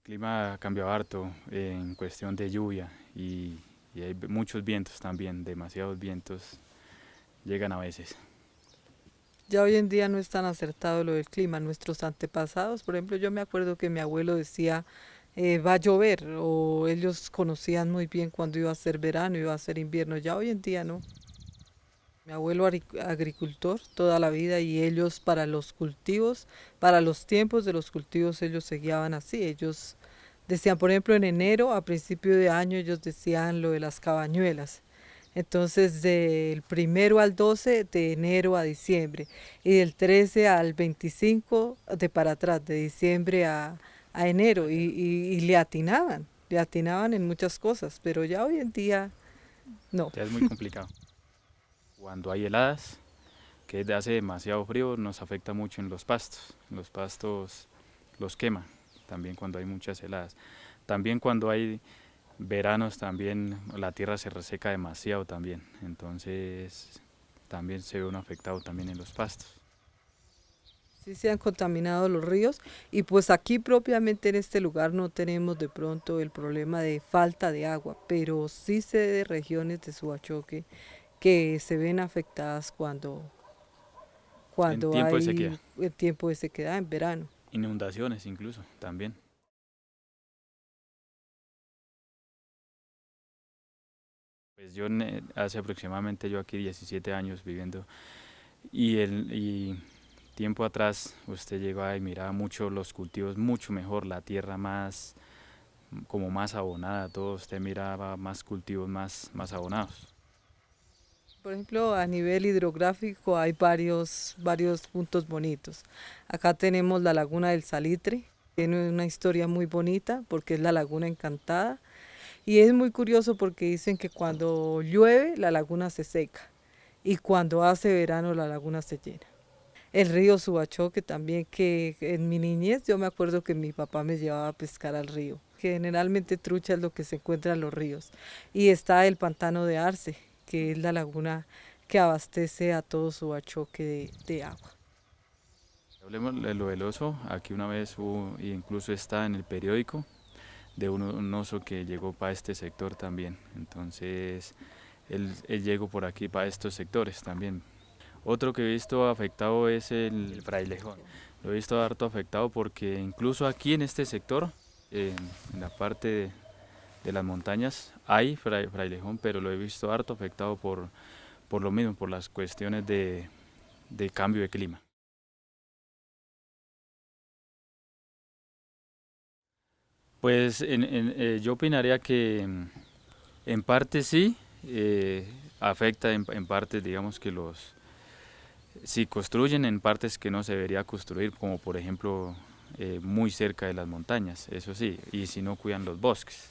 El clima ha cambiado harto en cuestión de lluvia y hay muchos vientos también, demasiados vientos llegan a veces. Ya hoy en día no es tan acertado lo del clima. Nuestros antepasados, por ejemplo, yo me acuerdo que mi abuelo decía, va a llover, o ellos conocían muy bien cuándo iba a ser verano, iba a ser invierno. Ya hoy en día no. Mi abuelo agricultor toda la vida y ellos para los cultivos, para los tiempos de los cultivos, ellos se guiaban así. Ellos decían, por ejemplo, en enero, a principio de año, ellos decían lo de las cabañuelas. Entonces, del 1 al 12 de enero a diciembre y del 13 al 25 de para atrás, de diciembre a enero y le atinaban en muchas cosas, pero ya hoy en día no. Ya es muy complicado. Cuando hay heladas, que hace demasiado frío, nos afecta mucho en los pastos. Los pastos los quema, también cuando hay muchas heladas. También cuando hay veranos, también la tierra se reseca demasiado también. Entonces también se ve un afectado también en los pastos. Sí se han contaminado los ríos y pues aquí propiamente en este lugar no tenemos de pronto el problema de falta de agua, pero sí sé de regiones de Suachoque que se ven afectadas En cuando tiempo de sequía, hay el tiempo de sequedad en verano. inundaciones incluso también. Pues hace aproximadamente yo aquí 17 años viviendo y tiempo atrás usted llegaba y miraba mucho los cultivos mucho mejor, la tierra más como más abonada, todo usted miraba más cultivos más abonados. Por ejemplo, a nivel hidrográfico hay varios puntos bonitos. Acá tenemos la laguna del Salitre, tiene una historia muy bonita porque es la laguna encantada. Y es muy curioso porque dicen que cuando llueve la laguna se seca y cuando hace verano la laguna se llena. El río Subachoque también, que en mi niñez yo me acuerdo que mi papá me llevaba a pescar al río, que generalmente trucha es lo que se encuentra en los ríos. Y está el pantano de Arce, que es la laguna que abastece a todo Subachoque de agua. Hablemos de lo del oso, aquí una vez hubo, e incluso está en el periódico, de un oso que llegó para este sector también. Entonces, él llegó por aquí para estos sectores también. Otro que he visto afectado es el frailejón. Lo he visto harto afectado porque incluso aquí en este sector, en la parte de las montañas, hay frailejón, pero lo he visto harto afectado por lo mismo, por las cuestiones de cambio de clima. Pues yo opinaría que en parte sí, afecta en partes, digamos que si construyen en partes que no se debería construir, como por ejemplo muy cerca de las montañas, eso sí, y si no cuidan los bosques.